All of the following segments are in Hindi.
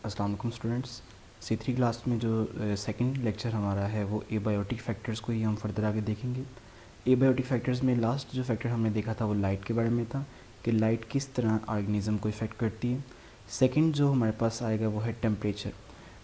अस्सलाम वालेकुम स्टूडेंट्स। C3 क्लास में जो सेकंड लेक्चर हमारा है वो एबायोटिक फैक्टर्स को ही हम फर्दर आगे देखेंगे। एबायोटिक फैक्टर्स में लास्ट जो फैक्टर हमने देखा था वो लाइट के बारे में था कि लाइट किस तरह ऑर्गेनिज़म को इफ़ेक्ट करती है। सेकंड जो हमारे पास आएगा वो है टेम्परेचर।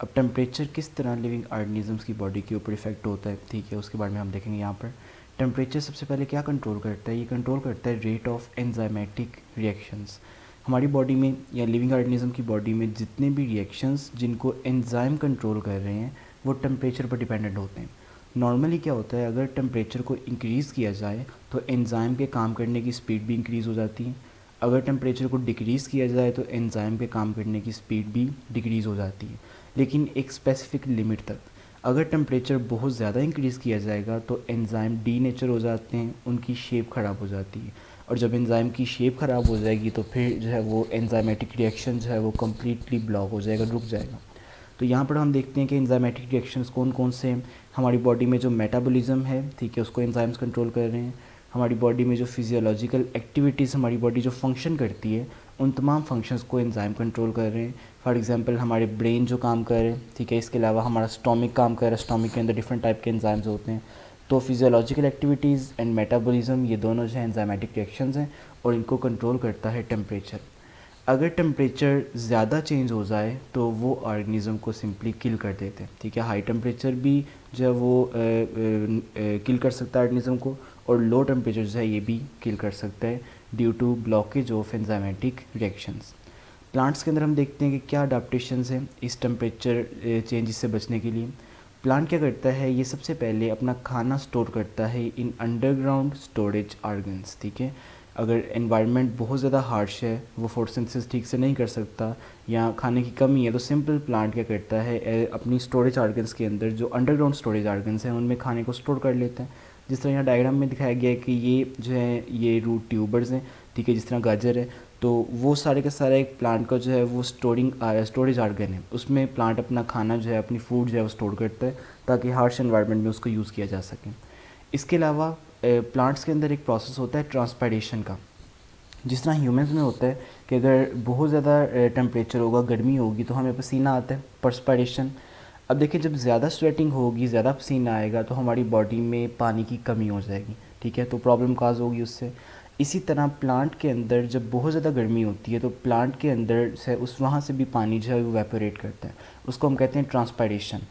अब टेम्परेचर किस तरह लिविंग ऑर्गेनिज़म्स की बॉडी के ऊपर इफ़ेक्ट होता है, ठीक है, उसके बारे में हम देखेंगे। यहाँ पर टेम्परेचर सबसे पहले क्या कंट्रोल करता है, ये कंट्रोल करता है रेट ऑफ एंजाइमेटिक रिएक्शंस। हमारी बॉडी में या लिविंग ऑर्गेनिज्म की बॉडी में जितने भी रिएक्शंस जिनको एंजाइम कंट्रोल कर रहे हैं वो टेम्परेचर पर डिपेंडेंट होते हैं। नॉर्मली क्या होता है, अगर टेम्परेचर को इंक्रीज़ किया जाए तो एंजाइम के काम करने की स्पीड भी इंक्रीज़ हो जाती है। अगर टेम्परेचर को डिक्रीज़ किया जाए तो एंजाइम के काम करने की स्पीड भी डिक्रीज़ हो जाती है, लेकिन एक स्पेसिफिक लिमिट तक। अगर टेम्परेचर बहुत ज़्यादा इंक्रीज़ किया जाएगा तो एंजाइम डीनेचर हो जाते हैं, उनकी शेप ख़राब हो जाती है, और जब एंजाइम की शेप ख़राब हो जाएगी तो फिर जो है वो एंजाइमेटिक रिएक्शन जो है वो कम्प्लीटली ब्लॉक हो जाएगा, रुक जाएगा। तो यहाँ पर हम देखते हैं कि एंजाइमेटिक रिएक्शंस कौन कौन से हैं। हमारी बॉडी में जो मेटाबॉलिज्म है, ठीक है, उसको एंजाइम्स कंट्रोल कर रहे हैं। हमारी बॉडी में जो फिजियोलॉजिकल एक्टिविटीज़ हमारी बॉडी जो फंक्शन करती है उन तमाम फंक्शंस को एंजाइम कंट्रोल कर रहे हैं। फॉर एग्जांपल हमारे ब्रेन जो काम कर रहे हैं, ठीक है, इसके अलावा हमारा स्टोमिक काम कर रहा है, स्टोमिक के अंदर डिफरेंट टाइप के एंजाइम्स होते हैं। तो फिजियोलॉजिकल एक्टिविटीज़ एंड मेटाबॉलिज्म ये दोनों जो है एंजाइमेटिक रिएक्शंस हैं और इनको कंट्रोल करता है टेम्परेचर। अगर टेम्परेचर ज़्यादा चेंज हो जाए तो वो ऑर्गेनिज़म को सिंपली किल कर देते हैं, ठीक है। हाई टेम्परेचर भी जो है वो किल कर सकता है ऑर्गेनिज़म को, और लो टेम्परेचर जो है ये भी किल कर सकता है due to blockage of enzymatic reactions. Plants के अंदर हम देखते हैं कि क्या अडाप्टेशंस हैं इस टेम्परेचर चेंजेस से बचने के लिए। प्लांट क्या करता है, ये सबसे पहले अपना खाना स्टोर करता है इन अंडरग्राउंड स्टोरेज ऑर्गन्स, ठीक है। अगर एनवायरनमेंट बहुत ज़्यादा हार्श है, वो फोटोसिंथेसिस ठीक से नहीं कर सकता या खाने की कमी है, तो सिंपल प्लांट क्या करता है, अपनी स्टोरेज ऑर्गन्स के अंदर जो अंडरग्राउंड स्टोरेज ऑर्गन्स हैं उनमें खाने को स्टोर कर लेते हैं। जिस तरह यहाँ डायग्राम में दिखाया गया है कि ये जो है ये रूट ट्यूबर्स हैं, ठीक है, जिस तरह गाजर है, तो वो सारे का सारा एक प्लांट का जो है वो स्टोरेज ऑर्गन है। उसमें प्लांट अपना खाना जो है, अपनी फूड जो है वो स्टोर करता है ताकि हार्श एनवायरनमेंट में उसको यूज़ किया जा सके। इसके अलावा प्लांट्स के अंदर एक प्रोसेस होता है ट्रांसपायरेशन का। जिस तरह ह्यूमंस में होता है कि अगर बहुत ज़्यादा टेम्परेचर होगा, गर्मी होगी, तो हमें पसीना आता है, पर्सपायरेशन। अब देखिए, जब ज़्यादा स्वेटिंग होगी, ज़्यादा पसीना आएगा तो हमारी बॉडी में पानी की कमी हो जाएगी, ठीक है, तो प्रॉब्लम काज होगी उससे। इसी तरह प्लांट के अंदर जब बहुत ज़्यादा गर्मी होती है तो प्लांट के अंदर से वहाँ से भी पानी जो है वो वेपोरेट करता है, उसको हम कहते हैं ट्रांसपायरेशन।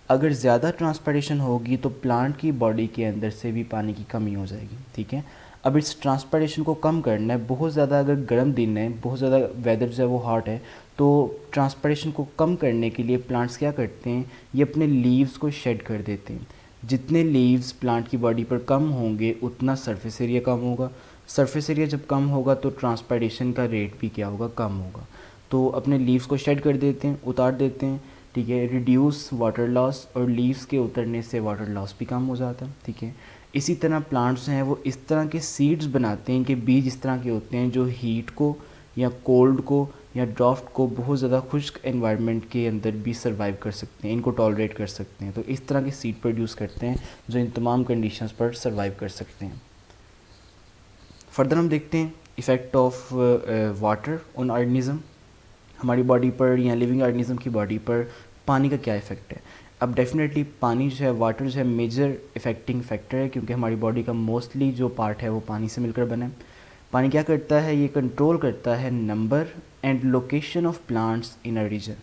अगर ज़्यादा ट्रांसपायरेशन होगी तो प्लांट की बॉडी के अंदर से भी पानी की कमी हो जाएगी, ठीक है। अब इस ट्रांसपायरेशन को कम करना है, बहुत ज़्यादा अगर गर्म दिन है, बहुत ज़्यादा वेदर जो है वो हॉट है, तो ट्रांसपायरेशन को कम करने के लिए प्लांट्स क्या करते हैं, ये अपने लीव्स को शेड कर देते हैं। जितने लीव्स प्लांट की बॉडी पर कम होंगे उतना सरफेस एरिया कम होगा। सरफेस एरिया जब कम होगा तो ट्रांसपायरेशन का रेट भी क्या होगा, कम होगा। तो अपने लीव्स को शेड कर देते हैं, उतार देते हैं, ठीक है। रिड्यूस वाटर लॉस, और लीव्स के उतरने से वाटर लॉस भी कम हो जाता है, ठीक है। इसी तरह प्लांट्स हैं वो इस तरह के सीड्स बनाते हैं कि बीज इस तरह के होते हैं जो हीट को या कोल्ड को या ड्राफ्ट को बहुत ज़्यादा खुश्क एनवायरनमेंट के अंदर भी सर्वाइव कर सकते हैं, इनको टॉलरेट कर सकते हैं। तो इस तरह के सीड प्रोड्यूस करते हैं जो इन तमाम कंडीशंस पर सर्वाइव कर सकते हैं। फर्दर हम देखते हैं effect of water on organism. हमारी बॉडी पर या लिविंग ऑर्गेनिज़म की बॉडी पर पानी का क्या इफ़ेक्ट है। अब डेफिनेटली पानी जो है, वाटर जो है मेजर इफ़ेक्टिंग फैक्टर है, क्योंकि हमारी बॉडी का मोस्टली जो पार्ट है वो पानी से मिलकर बना है। पानी क्या करता है, ये कंट्रोल करता है number and location of plants in a region.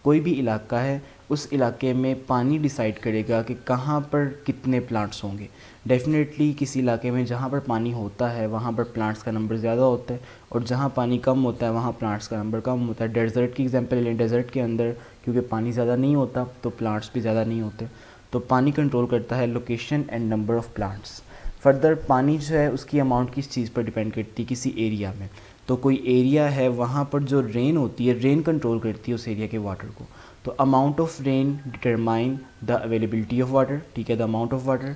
कोई भी इलाका है, उस इलाके में पानी डिसाइड करेगा कि कहाँ पर कितने प्लांट्स होंगे। डेफिनेटली किसी इलाके में जहाँ पर पानी होता है वहाँ पर प्लांट्स का नंबर ज़्यादा होता है, और जहाँ पानी कम होता है वहाँ प्लांट्स का नंबर कम होता है। डेजर्ट की एग्जांपल लें, डेजर्ट के अंदर क्योंकि पानी ज़्यादा नहीं होता तो प्लांट्स भी ज़्यादा नहीं होते। तो पानी कंट्रोल करता है location and number of plants. Further पानी जो है उसकी अमाउंट किस चीज़ पर डिपेंड करती है, किसी एरिया में। तो कोई एरिया है वहाँ पर जो रेन होती है, रेन कंट्रोल करती है उस एरिया के वाटर को। तो amount of rain determine the availability of water, ठीक है, the amount of water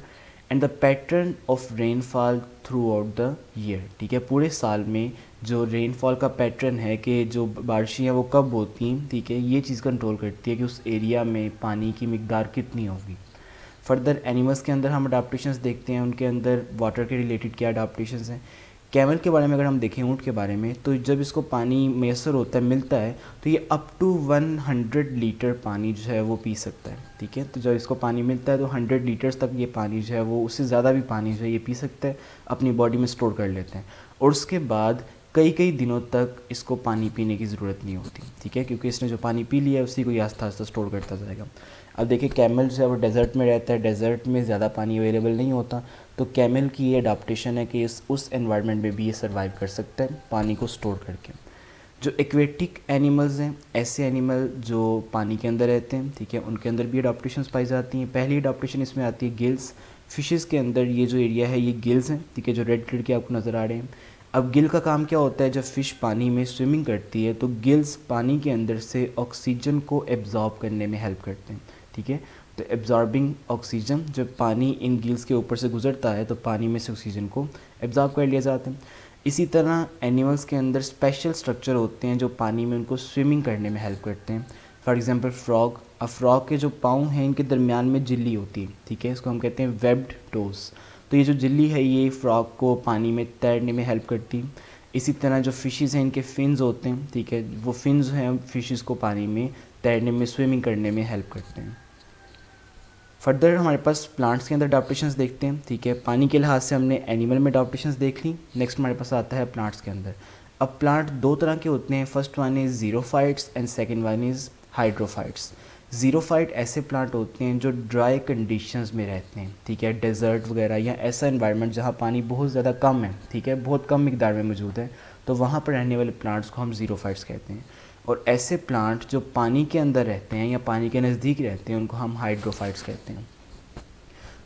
and the pattern of rainfall through out the year, ठीक है। पूरे साल में जो रेनफॉल का पैटर्न है कि जो बारिशें हैं वो कब होती हैं, ठीक है, ये चीज़ कंट्रोल करती है कि उस एरिया में पानी की मिकदार कितनी होगी। फर्दर एनिमल्स के अंदर हम अडाप्टेशंस देखते हैं, उनके अंदर वाटर के रिलेटेड क्या अडाप्टेशंस हैं। कैमल के बारे में अगर हम देखें, ऊँट के बारे में, तो जब इसको पानी मैसर होता है, मिलता है, तो ये अप टू 100 लीटर पानी जो है वो पी सकता है। ठीक है, तो जब इसको पानी मिलता है तो 100 लीटर्स तक ये पानी जो है वो, उससे ज़्यादा भी पानी जो है ये पी सकता है, अपनी बॉडी में स्टोर कर लेते हैं, और उसके बाद कई कई दिनों तक इसको पानी पीने की ज़रूरत नहीं होती। ठीक है, क्योंकि इसने जो पानी पी लिया है उसी को ये आस्ता आस्ता स्टोर करता जाएगा। अब देखिए कैमल जो है वो डेज़र्ट में रहता है, डेज़र्ट में ज़्यादा पानी अवेलेबल नहीं होता, तो कैमल की ये अडाप्टेशन है कि उस एनवायरनमेंट में भी ये सर्वाइव कर सकता है पानी को स्टोर करके। जो एक्वेटिक एनिमल्स हैं, ऐसे एनिमल जो पानी के अंदर रहते हैं, ठीक है, उनके अंदर भी अडाप्टेशंस पाई जाती हैं। पहली अडाप्टेशन इसमें आती है गिल्स। फिशेस के अंदर ये जो एरिया है ये गिल्स हैं, ठीक है, जो रेड कलर के आपको नज़र आ रहे हैं। अब गिल का काम क्या होता है, जब फ़िश पानी में स्विमिंग करती है तो गिल्स पानी के अंदर से ऑक्सीजन को एब्जॉर्ब करने में हेल्प करते हैं। ठीक है, तो एब्जॉर्बिंग ऑक्सीजन, जब पानी इन गिल्स के ऊपर से गुजरता है तो पानी में से ऑक्सीजन को एब्जॉर्ब कर लिया जाता है। इसी तरह एनिमल्स के अंदर स्पेशल स्ट्रक्चर होते हैं जो पानी में उनको स्विमिंग करने में हेल्प करते हैं। For example frog. अब फ्रॉग के जो पाँव हैं इनके दरमियान में झिल्ली होती है, ठीक है, इसको हम कहते हैं वेब्ड टोस। तो ये जो झिल्ली है ये फ्रॉग को पानी में तैरने में हेल्प करती है। इसी तरह जो फिशेस हैं इनके फिन्स होते हैं, ठीक है, वो फिन्स हैं फिशेस को पानी में तैरने में, स्विमिंग करने में हेल्प करते हैं। फर्दर हमारे पास प्लांट्स के अंदर अडाप्टेशंस देखते हैं। ठीक है, पानी के लिहाज से हमने एनिमल में अडाप्टेशंस देख ली। नेक्स्ट हमारे पास आता है प्लांट्स के अंदर। अब प्लांट दो तरह के होते हैं, first one is xerophytes and second one is hydrophytes. Xerophyte ऐसे प्लांट होते हैं जो ड्राई कंडीशंस में रहते हैं, ठीक है, डेजर्ट वगैरह या ऐसा एनवायरनमेंट जहाँ पानी बहुत ज़्यादा कम है, ठीक है, बहुत कम मिकदार में मौजूद है, तो वहाँ पर रहने वाले प्लांट्स को हम ज़ीरोफाइट्स कहते हैं। और ऐसे प्लांट जो पानी के अंदर रहते हैं या पानी के नज़दीक रहते हैं उनको हम हाइड्रोफाइट्स कहते हैं।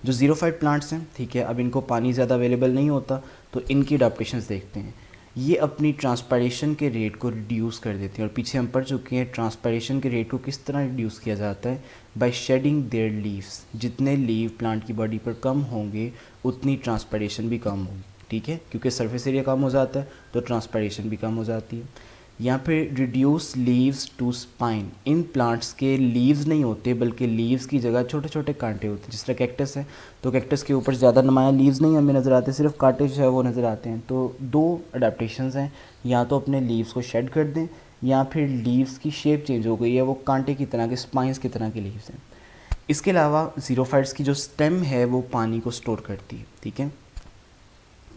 जो ज़ीरोफाइट प्लांट्स हैं, ठीक है, अब इनको पानी ज़्यादा अवेलेबल नहीं होता तो इनकी अडाप्टेशंस देखते हैं। ये अपनी ट्रांसपायरेशन के रेट को रिड्यूस कर देते हैं, और पीछे हम पढ़ चुके हैं ट्रांसपायरेशन के रेट को किस तरह रिड्यूस किया जाता है, बाय शेडिंग देयर लीव्स। जितने लीव प्लांट की बॉडी पर कम होंगे उतनी ट्रांसपायरेशन भी कम होगी, ठीक है, क्योंकि सरफेस एरिया कम हो जाता है तो ट्रांसपायरेशन भी कम हो जाती है। यहाँ पे रिड्यूस लीव्स टू स्पाइन। इन प्लांट्स के लीव्स नहीं होते बल्कि लीव्स की जगह छोटे छोटे कांटे होते हैं। जिस तरह कैक्टस है तो कैक्टस के ऊपर ज़्यादा नुमाया लीव्स नहीं हमें नज़र आते, सिर्फ कांटे जो है वो नज़र आते हैं। तो दो अडेप्टेशंस हैं, या तो अपने लीव्स को शेड कर दें या फिर लीव्स की शेप चेंज हो गई है, वो कांटे की तरह के, स्पाइंस की तरह के लीव्स हैं। इसके अलावा ज़ीरोफाइट्स की जो स्टेम है वो पानी को स्टोर करती है, ठीक है।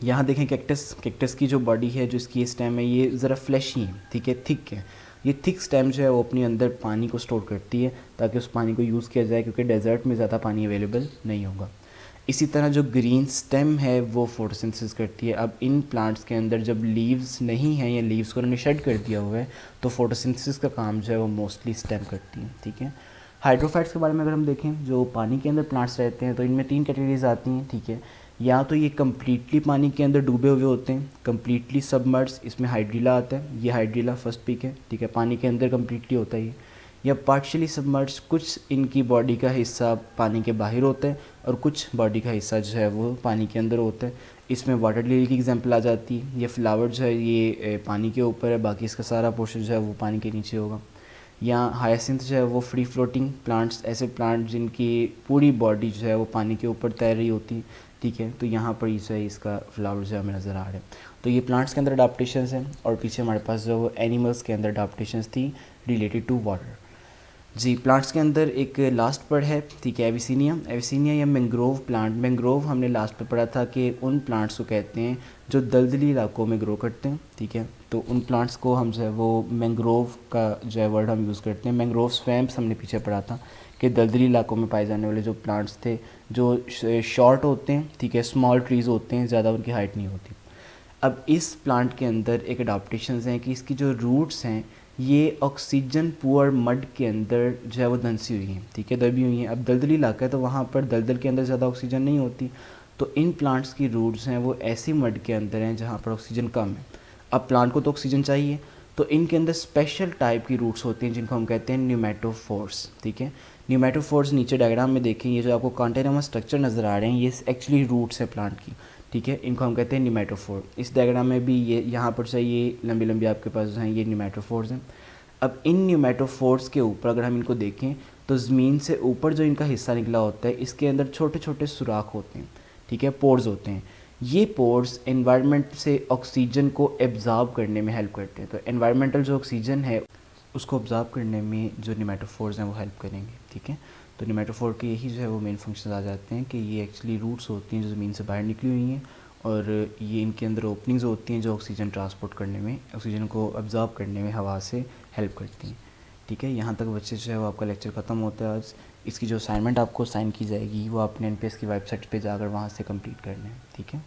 यहाँ देखें कैक्टस की जो बॉडी है, जो इसकी स्टेम है, ये ज़रा फ्लैशी है, ठीक है, थिक है। ये थिक स्टेम जो है वो अपने अंदर पानी को स्टोर करती है ताकि उस पानी को यूज़ किया जाए, क्योंकि डेजर्ट में ज़्यादा पानी अवेलेबल नहीं होगा। इसी तरह जो ग्रीन स्टेम है वो फोटोसिंथेसिस करती है। अब इन प्लांट्स के अंदर जब लीव्स नहीं हैं या लीव्स को उन्होंने शेड कर दिया हुआ है तो फोटोसिंथेसिस का काम जो है वो मोस्टली स्टेम करती है, ठीक है। हाइड्रोफाइट्स के बारे में अगर हम देखें, जो पानी के अंदर प्लांट्स रहते हैं तो इनमें 3 कैटेगरीज आती हैं, ठीक है। या तो ये कम्प्लीटली पानी के अंदर डूबे हुए होते हैं, कम्प्लीटली सबमर्ज, इसमें हाइड्रीला आता है, ये हाइड्रीला फर्स्ट पिक है, ठीक है, पानी के अंदर कम्प्लीटली होता है ये। या पार्शियली सबमर्ज, कुछ इनकी बॉडी का हिस्सा पानी के बाहर होता है और कुछ बॉडी का हिस्सा जो है वो पानी के अंदर होता है। इसमें वाटर लिली की एग्जांपल आ जाती है। ये फ्लावर जो है ये पानी के ऊपर है, बाकी इसका सारा पोर्शन जो है वो पानी के नीचे होगा। या हायासिंथ जो है वो फ्री फ्लोटिंग प्लांट्स, ऐसे प्लांट जिनकी पूरी बॉडी जो है वो पानी के ऊपर तैर रही होती है, ठीक है। तो यहाँ पर जो है इसका फ्लावर जो हमें नज़र आ रहा है। तो ये प्लांट्स के अंदर अडाप्टेशंस हैं, और पीछे हमारे पास जो एनिमल्स के अंदर अडाप्टेशंस थी रिलेटेड टू वाटर। जी, प्लांट्स के अंदर एक लास्ट वर्ड है, ठीक है, एविसीनिया या मैंग्रोव प्लांट। मैंग्रोव हमने लास्ट पे पढ़ा था कि उन प्लांट्स को कहते हैं जो दलदली इलाकों में ग्रो करते हैं, ठीक है। तो उन प्लांट्स को हम जो है वो मैंग्रोव का जो है वर्ड हम यूज़ करते हैं। मैंग्रोव स्वैम्प्स हमने पीछे पढ़ा था कि दलदली इलाकों में पाए जाने वाले जो प्लांट्स थे, जो शॉर्ट होते हैं, ठीक है, स्मॉल ट्रीज़ होते हैं, ज़्यादा उनकी हाइट नहीं होती। अब इस प्लांट के अंदर एक अडाप्टेशंस हैं कि इसकी जो रूट्स हैं ये ऑक्सीजन पुअर मड के अंदर जो है वो धंसी हुई हैं, ठीक है, दबी हुई हैं। अब दलदली इलाका है तो वहाँ पर दलदल के अंदर ज़्यादा ऑक्सीजन नहीं होती, तो इन प्लांट्स की रूट्स हैं वो ऐसी मड के अंदर हैं जहाँ पर ऑक्सीजन कम है। अब प्लांट को तो ऑक्सीजन चाहिए, तो इनके अंदर स्पेशल टाइप की रूट्स होती हैं जिनको हम कहते हैं न्यूमेटोफोर्स, ठीक है। न्यूमेटोफोर्स नीचे डायग्राम में देखें, ये जो आपको कांटेनमस स्ट्रक्चर नज़र आ रहे हैं ये एक्चुअली रूट्स हैं प्लांट की, ठीक है, इनको हम कहते हैं न्यूमेटोफोर। इस डायग्राम में भी ये यहाँ पर से ये लंबी लंबी आपके पास हैं, ये न्यूमेटोफोर्स हैं। अब इन न्यूमेटोफोर्स के ऊपर अगर हम इनको देखें तो ज़मीन से ऊपर जो इनका हिस्सा निकला होता है इसके अंदर छोटे छोटे सुराख होते हैं, ठीक है, पोर्स होते हैं। ये पोर्स एनवायरनमेंट से ऑक्सीजन को एब्जॉर्ब करने में हेल्प करते हैं। तो एनवायरनमेंटल जो ऑक्सीजन है उसको ऑब्जॉर्ब करने में जो निमेटोफोर्स हैं वो हेल्प करेंगे, ठीक है। तो निमेटोफोर के यही जो है वो मेन फंक्शन आ जाते हैं कि ये एक्चुअली रूट्स होती हैं जो ज़मीन से बाहर निकली हुई हैं, और ये इनके अंदर ओपनिंग्स होती हैं जो ऑक्सीजन ट्रांसपोर्ट करने में, ऑक्सीजन को ऑब्जॉर्ब करने में हवा से हेल्प करती हैं, ठीक है। यहाँ तक बच्चे जो है वो आपका लेक्चर ख़त्म होता है आज। इसकी जो असाइनमेंट आपको साइन की जाएगी वो आपने एनपीएस की वेबसाइट पे जाकर वहाँ से कंप्लीट करना है, ठीक है।